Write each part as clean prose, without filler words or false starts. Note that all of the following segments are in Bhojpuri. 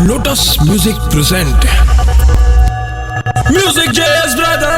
Lotus Music present Music JS Brother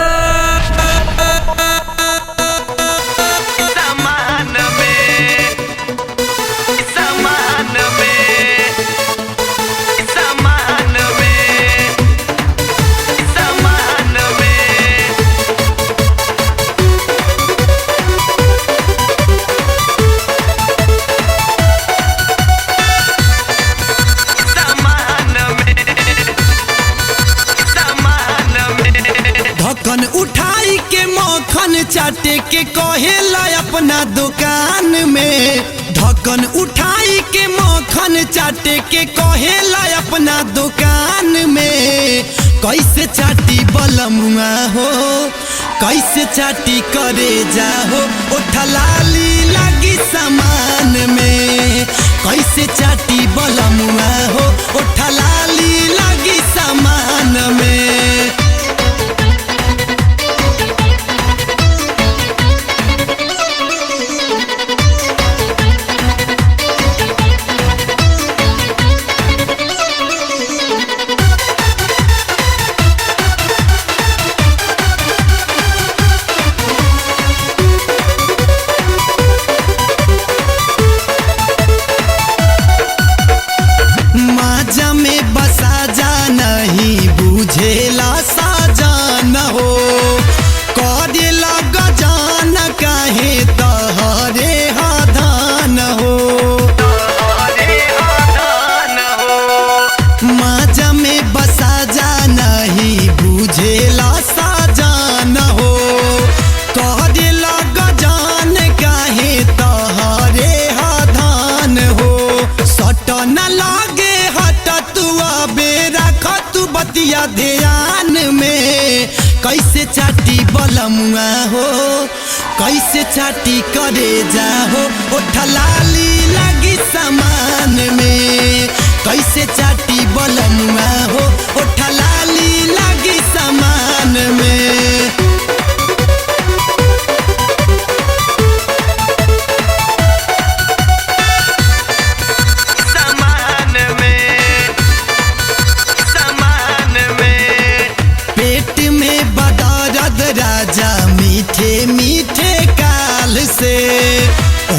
ढक्कन उठाई के मक्खन चाटे के कहेला अपना दुकान में। ढक्कन उठाई के मक्खन चाटे के कहेला अपना दुकान में। कैसे चाटी बलमुआ हो, कैसे चाटी करे जाहो, उठलाली लगी सामान में। कैसे चाटी बलमुआ हो, उठलाली लगी सामान में। बुझेला साजन हो, करेला गजान काहे तहरे हदान हो। माजा में बसा जा नहीं बुझेला साजन हो, करेला गजान काहे तहरे हदान हो। सट न लागे हट तू बेरा खतु बतिया ध्यान में। कैसे चाटी बलमुआ हो, कैसे चाटी करे जाहो, उठलाली लगी सामान में। कैसे चाटी बलमुआ हो, उठलाली लगी सामान में। राजा मीठे मीठे काल से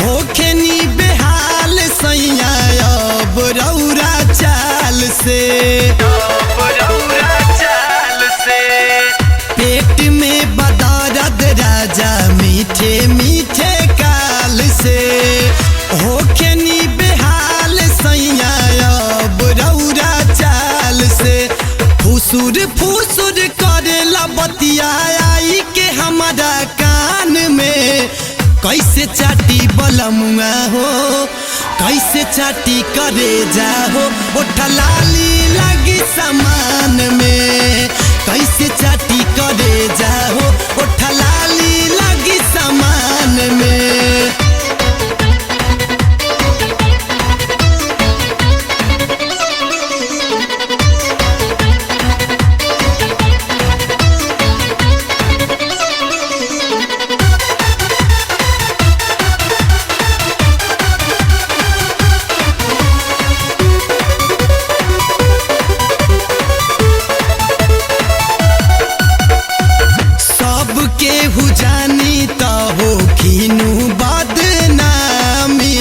होखेनी बेहाल सैया अब रौरा चाल से। पेट में बदौलत राजा मीठे मीठे काल से होखेनी बेहाल सैया अब रौरा चाल से। फुसुर फुसुर करेला बतिया के हमारा कान में। कैसे चाटी बलमुआ हो, कैसे चाटी करे जाहो, उठलाली लगी सामान में। कैसे चाटी करे जाहो, उठलाली लगी सामान में। केहू जानी तो हो खीनू बदनामी,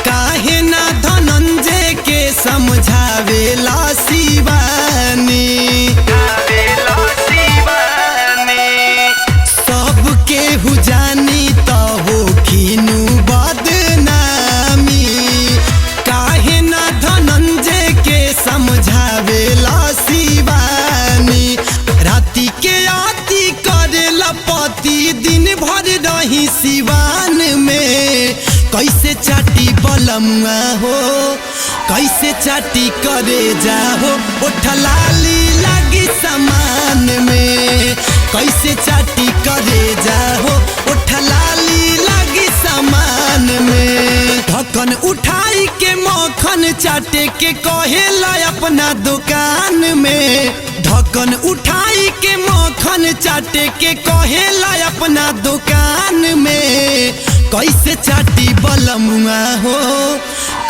काहे ना धनंजय के समझावेला शिवानी। सब केहू जानी तो हो खीनू बदनामी, काहे ना धनंजय के समझावेला शिवानी। राती के आती करेला पति दिन भर रही सिवान में। कैसे चाटी बलमुआ हो, कैसे चाटी करे जाहो, उठलाली लगी सामान में। कैसे चाटी करे जाहो, उठलाली लगी सामान में। ढक्कन उठाई के मक्खन चाटे के कहेला अपना दुकान में। ढक्कन उठाई के मक्खन चाटे के कहेला अपना दुकान में। कैसे चाटी बलमुआ हो,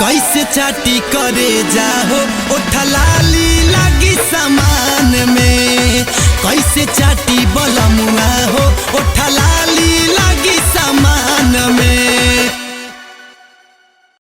कैसे चाटी करे जाहो ओठलाली लगी सामान में कैसे